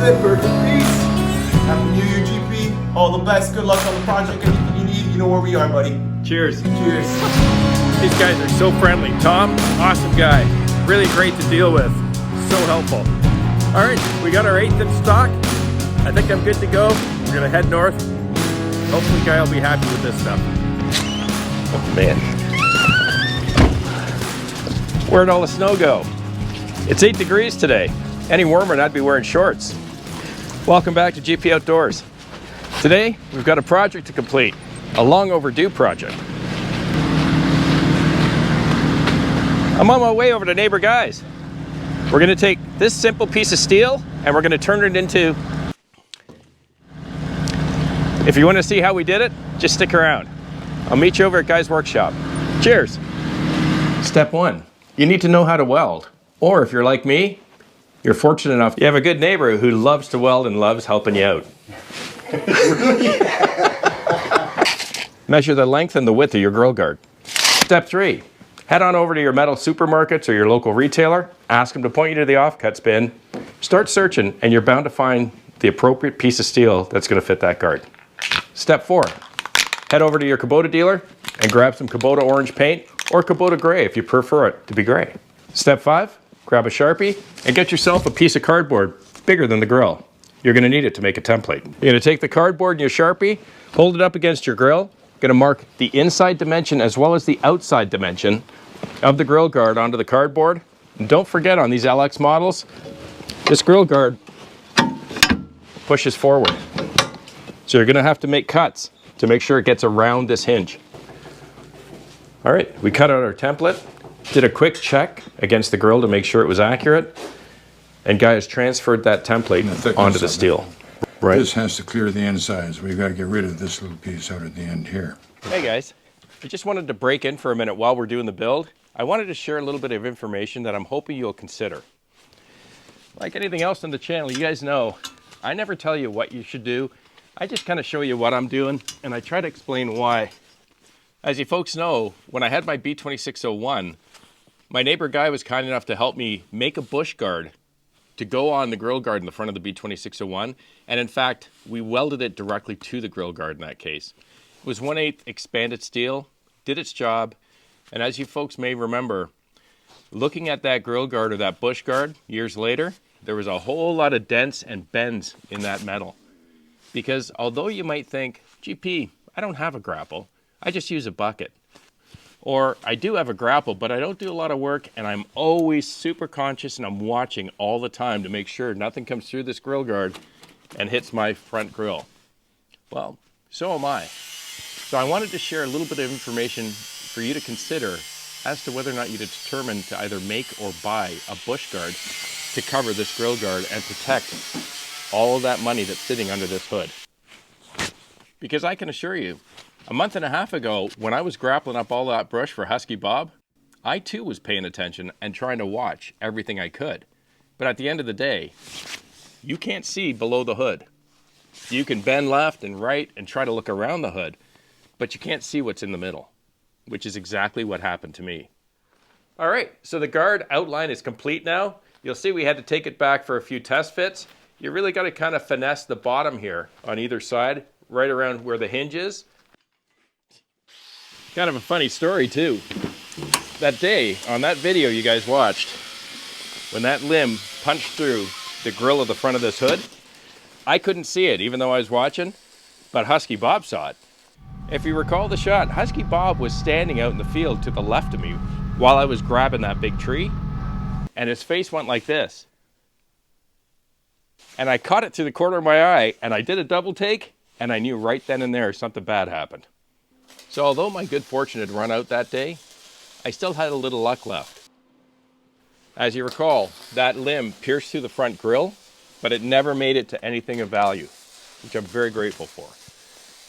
it. Perfect piece. Happy New Year, GP. All the best. Good luck on the project. Anything you need, you know where we are, buddy. Cheers. Cheers. These guys are so friendly. Tom, awesome guy. Really great to deal with. So helpful. All right, we got our 8th in stock. I think I'm good to go. We're gonna head north. Hopefully Guy will be happy with this stuff. Oh man. Where'd all the snow go? It's 8 degrees today. Any warmer and I'd be wearing shorts. Welcome back to GP Outdoors. Today, we've got a project to complete. A long overdue project. I'm on my way over to Neighbor Guy's. We're gonna take this simple piece of steel and we're gonna turn it into... If you wanna see how we did it, just stick around. I'll meet you over at Guy's workshop. Cheers. Step 1, you need to know how to weld. Or if you're like me, you're fortunate enough you have a good neighbor who loves to weld and loves helping you out. Measure the length and the width of your grill guard. Step 3, head on over to your metal supermarkets or your local retailer, ask them to point you to the offcuts bin, start searching, and you're bound to find the appropriate piece of steel that's going to fit that guard. Step 4, head over to your Kubota dealer and grab some Kubota orange paint or Kubota gray if you prefer it to be gray. Step 5, grab a Sharpie and get yourself a piece of cardboard bigger than the grill. You're going to need it to make a template. You're going to take the cardboard and your Sharpie, hold it up against your grill, going to mark the inside dimension as well as the outside dimension of the grill guard onto the cardboard. And don't forget, on these LX models, this grill guard pushes forward. So you're going to have to make cuts to make sure it gets around this hinge. All right, we cut out our template, did a quick check against the grill to make sure it was accurate, and Guy has transferred that template onto the steel. Right. This has to clear the insides. We've got to get rid of this little piece out at the end here. Hey guys, I just wanted to break in for a minute while we're doing the build. I wanted to share a little bit of information that I'm hoping you'll consider. Like anything else on the channel, you guys know, I never tell you what you should do. I just kind of show you what I'm doing, and I try to explain why. As you folks know, when I had my B2601, my neighbor Guy was kind enough to help me make a bush guard to go on the grill guard in the front of the B2601. And in fact, we welded it directly to the grill guard in that case. It was 1/8 expanded steel, did its job. And as you folks may remember, looking at that grill guard or that bush guard years later, there was a whole lot of dents and bends in that metal. Because although you might think, GP, I don't have a grapple, I just use a bucket. Or I do have a grapple, but I don't do a lot of work, and I'm always super conscious and I'm watching all the time to make sure nothing comes through this grill guard and hits my front grill. Well, so am I. So I wanted to share a little bit of information for you to consider as to whether or not you determine to either make or buy a bush guard to cover this grill guard and protect all of that money that's sitting under this hood. Because I can assure you, a month and a half ago, when I was grappling up all that brush for Husky Bob, I too was paying attention and trying to watch everything I could. But at the end of the day, you can't see below the hood. You can bend left and right and try to look around the hood, but you can't see what's in the middle, which is exactly what happened to me. All right, so the guard outline is complete now. You'll see we had to take it back for a few test fits. You really got to kind of finesse the bottom here on either side, right around where the hinge is. Kind of a funny story too. That day, on that video you guys watched, when that limb punched through the grill of the front of this hood, I couldn't see it even though I was watching, but Husky Bob saw it. If you recall the shot, Husky Bob was standing out in the field to the left of me while I was grabbing that big tree, and his face went like this. And I caught it through the corner of my eye, and I did a double take, and I knew right then and there something bad happened. So although my good fortune had run out that day, I still had a little luck left. As you recall, that limb pierced through the front grill, but it never made it to anything of value, which I'm very grateful for.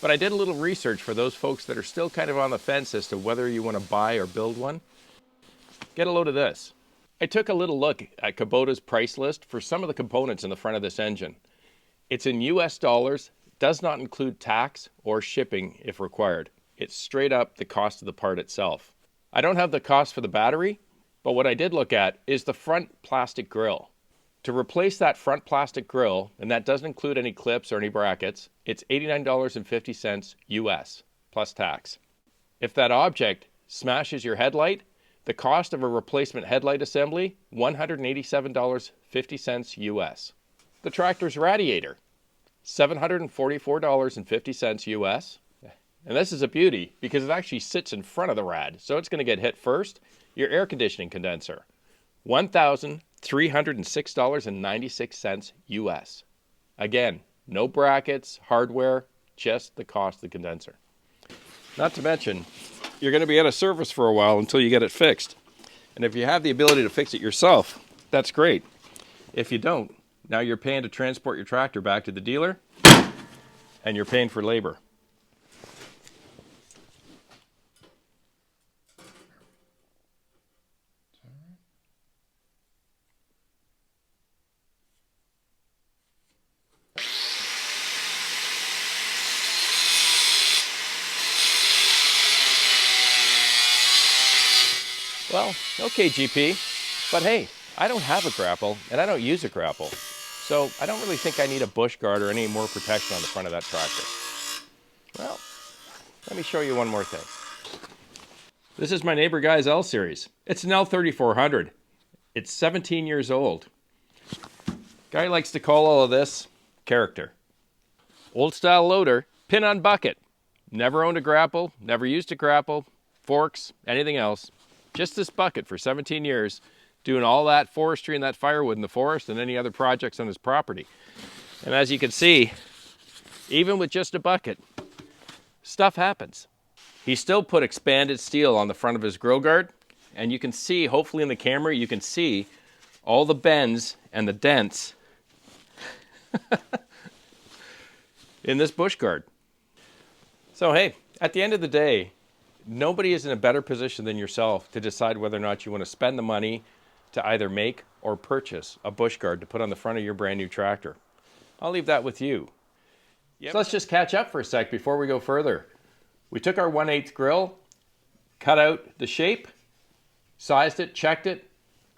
But I did a little research for those folks that are still kind of on the fence as to whether you want to buy or build one. Get a load of this. I took a little look at Kubota's price list for some of the components in the front of this engine. It's in US dollars, does not include tax or shipping if required. It's straight up the cost of the part itself. I don't have the cost for the battery, but what I did look at is the front plastic grill. To replace that front plastic grill, and that doesn't include any clips or any brackets, it's $89.50 US plus tax. If that object smashes your headlight, the cost of a replacement headlight assembly, $187.50 US. The tractor's radiator, $744.50 US. And this is a beauty because it actually sits in front of the rad, so it's going to get hit first. Your air conditioning condenser, $1,306.96 US. Again, no brackets, hardware, just the cost of the condenser. Not to mention, you're going to be out of service for a while until you get it fixed. And if you have the ability to fix it yourself, that's great. If you don't, now you're paying to transport your tractor back to the dealer, and you're paying for labor. Well, okay, GP, but hey, I don't have a grapple, and I don't use a grapple, so I don't really think I need a bush guard or any more protection on the front of that tractor. Well, let me show you one more thing. This is my neighbor guy's L series. It's an L3400. It's 17 years old. Guy likes to call all of this character. Old style loader, pin on bucket. Never owned a grapple, never used a grapple, forks, anything else. Just this bucket for 17 years, doing all that forestry and that firewood in the forest and any other projects on his property. And as you can see, even with just a bucket, stuff happens. He still put expanded steel on the front of his grill guard, and you can see, hopefully in the camera, you can see all the bends and the dents in this bush guard. So hey, at the end of the day, nobody is in a better position than yourself to decide whether or not you want to spend the money to either make or purchase a bush guard to put on the front of your brand new tractor. I'll leave that with you. So let's just catch up for a sec before we go further. We took our 1/8 grill, cut out the shape, sized it, checked it,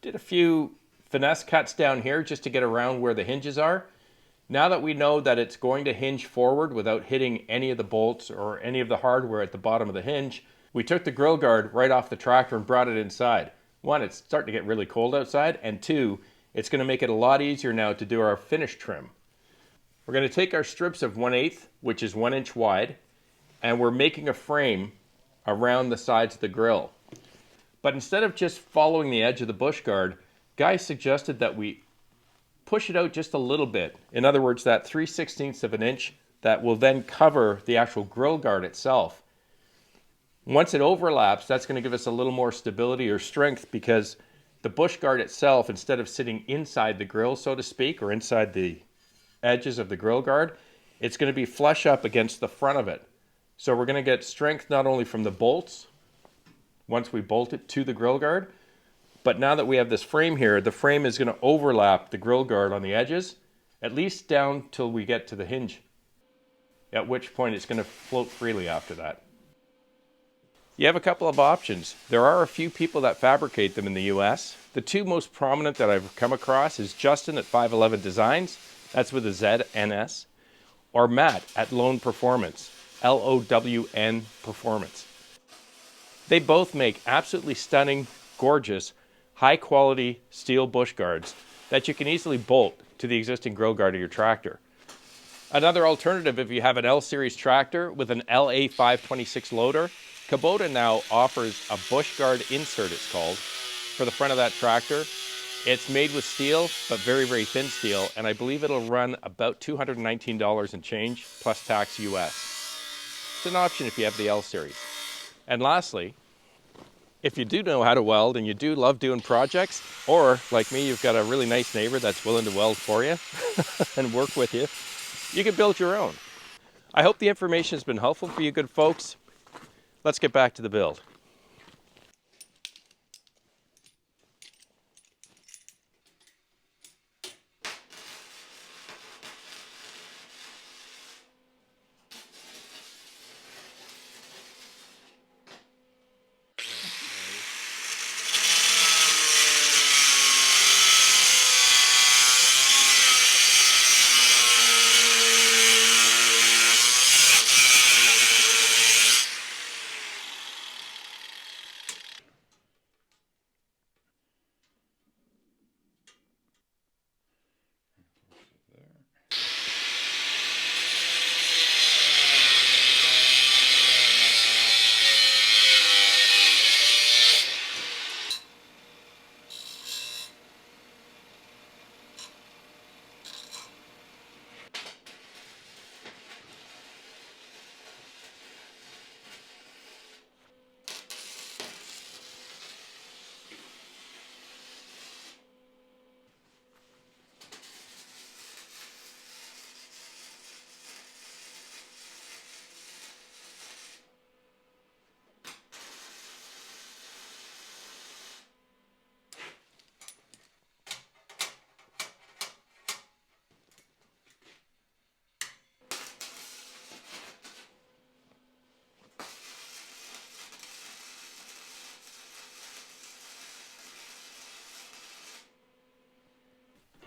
did a few finesse cuts down here just to get around where the hinges are. Now that we know that it's going to hinge forward without hitting any of the bolts or any of the hardware at the bottom of the hinge, we took the grill guard right off the tractor and brought it inside. One, it's starting to get really cold outside, and two, it's going to make it a lot easier now to do our finish trim. We're going to take our strips of 1/8, which is 1 inch wide, and we're making a frame around the sides of the grill. But instead of just following the edge of the bush guard, Guy suggested that we push it out just a little bit. In other words, that 3/16 of an inch that will then cover the actual grill guard itself. Once it overlaps, that's going to give us a little more stability or strength because the bush guard itself, instead of sitting inside the grill, so to speak, or inside the edges of the grill guard, it's going to be flush up against the front of it. So we're going to get strength not only from the bolts, once we bolt it to the grill guard, but now that we have this frame here, the frame is going to overlap the grill guard on the edges, at least down till we get to the hinge, at which point it's going to float freely after that. You have a couple of options. There are a few people that fabricate them in the US. The two most prominent that I've come across is Justin at 511 Designs, that's with a ZNS, or Matt at Lone Performance, LOWN Performance. They both make absolutely stunning, gorgeous, high quality steel bush guards that you can easily bolt to the existing grill guard of your tractor. Another alternative, if you have an L series tractor with an LA526 loader, Kubota now offers a bush guard insert, it's called, for the front of that tractor. It's made with steel, but very, very thin steel, and I believe it'll run about $219 and change, plus tax US. It's an option if you have the L series. And lastly, if you do know how to weld and you do love doing projects, or like me, you've got a really nice neighbor that's willing to weld for you and work with you, you can build your own. I hope the information has been helpful for you good folks. Let's get back to the build.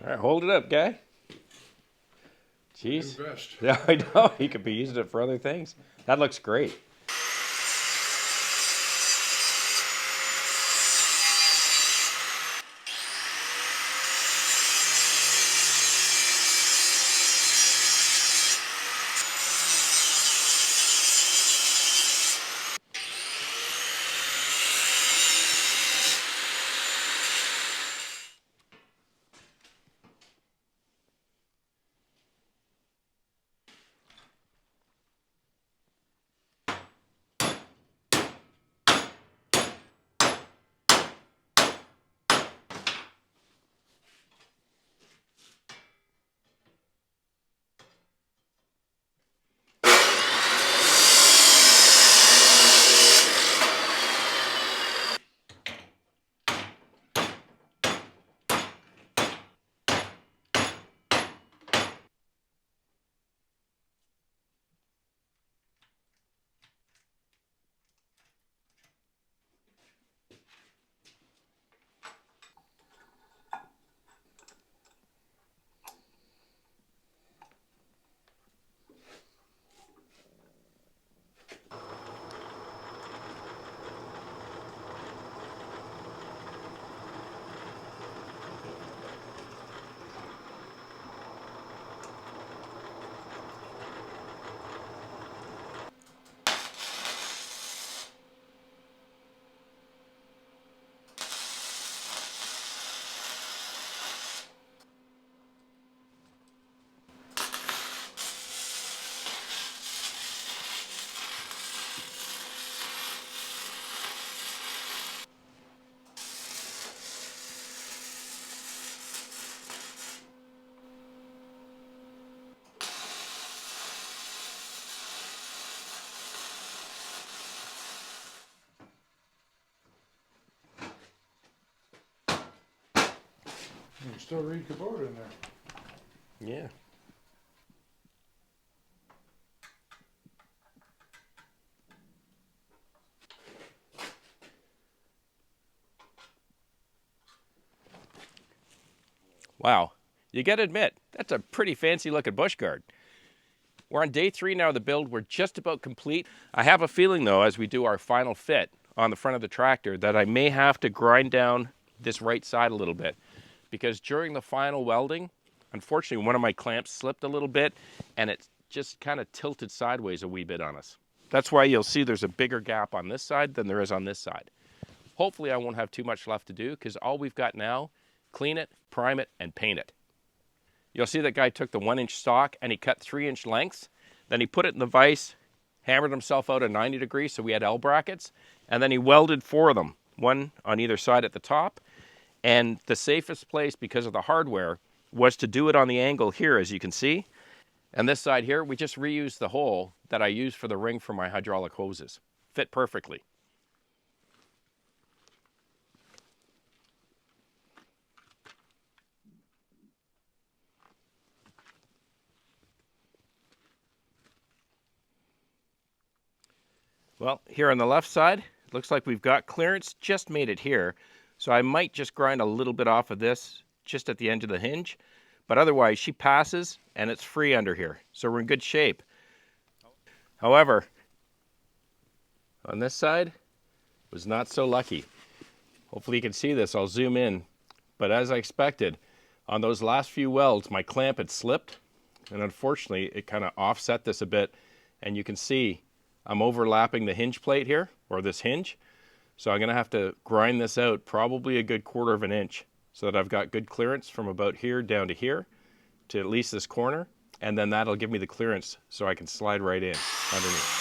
All right, hold it up, guy. Jeez. Do best. Yeah, I know. He could be using it for other things. That looks great. You can still read Kubota in there. Yeah. Wow. You got to admit, that's a pretty fancy looking bush guard. We're on day 3 now of the build. We're just about complete. I have a feeling though, as we do our final fit on the front of the tractor, that I may have to grind down this right side a little bit, because during the final welding, unfortunately, one of my clamps slipped a little bit and it just kind of tilted sideways a wee bit on us. That's why you'll see there's a bigger gap on this side than there is on this side. Hopefully I won't have too much left to do, because all we've got now, clean it, prime it, and paint it. You'll see that guy took the 1-inch stock and he cut 3-inch lengths. Then he put it in the vise, hammered himself out at 90 degrees so we had L brackets, and then he welded 4 of them, one on either side at the top. And the safest place, because of the hardware, was to do it on the angle here, as you can see. And this side here, we just reused the hole that I used for the ring for my hydraulic hoses. Fit perfectly. Well, here on the left side, it looks like we've got clearance, just made it here. So I might just grind a little bit off of this just at the end of the hinge. But otherwise, she passes and it's free under here. So we're in good shape. However, on this side, was not so lucky. Hopefully you can see this, I'll zoom in. But as I expected, on those last few welds, my clamp had slipped. And unfortunately, it kind of offset this a bit. And you can see I'm overlapping the hinge plate here, or this hinge. So I'm gonna have to grind this out probably a good 1/4 of an inch so that I've got good clearance from about here down to here, to at least this corner. And then that'll give me the clearance so I can slide right in underneath.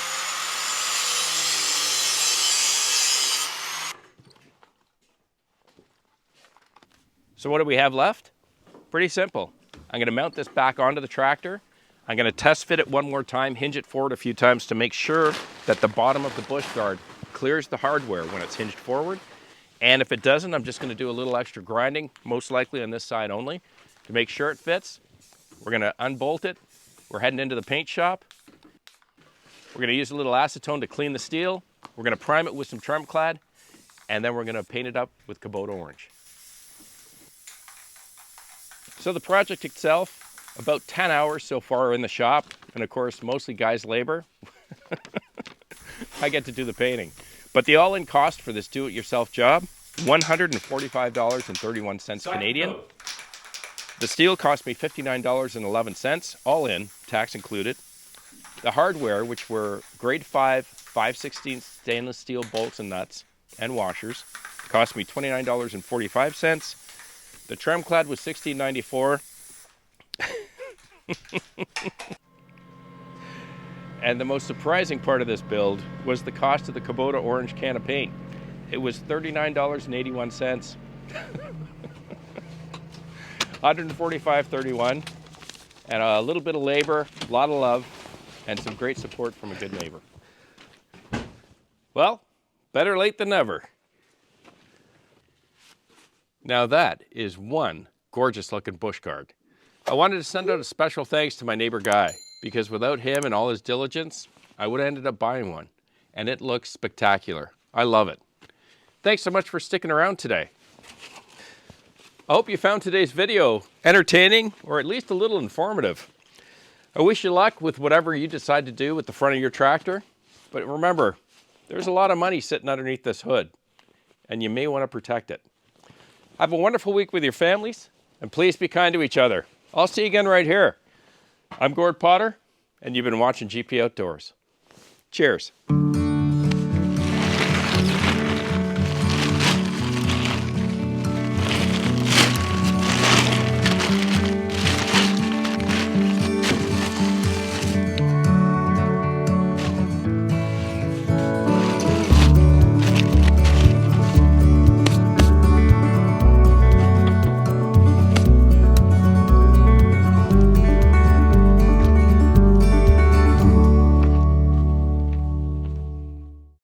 So what do we have left? Pretty simple. I'm gonna mount this back onto the tractor. I'm gonna test fit it one more time, hinge it forward a few times to make sure that the bottom of the bush guard clears the hardware when it's hinged forward. And if it doesn't, I'm just gonna do a little extra grinding, most likely on this side only, to make sure it fits. We're gonna unbolt it. We're heading into the paint shop. We're gonna use a little acetone to clean the steel. We're gonna prime it with some Tremclad, and then we're gonna paint it up with Kubota orange. So the project itself, about 10 hours so far in the shop, and of course mostly guys' labor. I get to do the painting. But the all-in cost for this do-it-yourself job, $145.31 Canadian. The steel cost me $59.11, all in, tax included. The hardware, which were grade 5, 5/16 stainless steel bolts and nuts and washers, cost me $29.45. The trim clad was $16.94. And the most surprising part of this build was the cost of the Kubota orange can of paint. It was $39.81. $145.31, and a little bit of labor, a lot of love, and some great support from a good neighbor. Well, better late than never. Now that is one gorgeous looking bush guard. I wanted to send out a special thanks to my neighbor Guy, because without him and all his diligence, I would have ended up buying one. And it looks spectacular. I love it. Thanks so much for sticking around today. I hope you found today's video entertaining or at least a little informative. I wish you luck with whatever you decide to do with the front of your tractor. But remember, there's a lot of money sitting underneath this hood, and you may want to protect it. Have a wonderful week with your families, and please be kind to each other. I'll see you again right here. I'm Gord Potter, and you've been watching GP Outdoors. Cheers.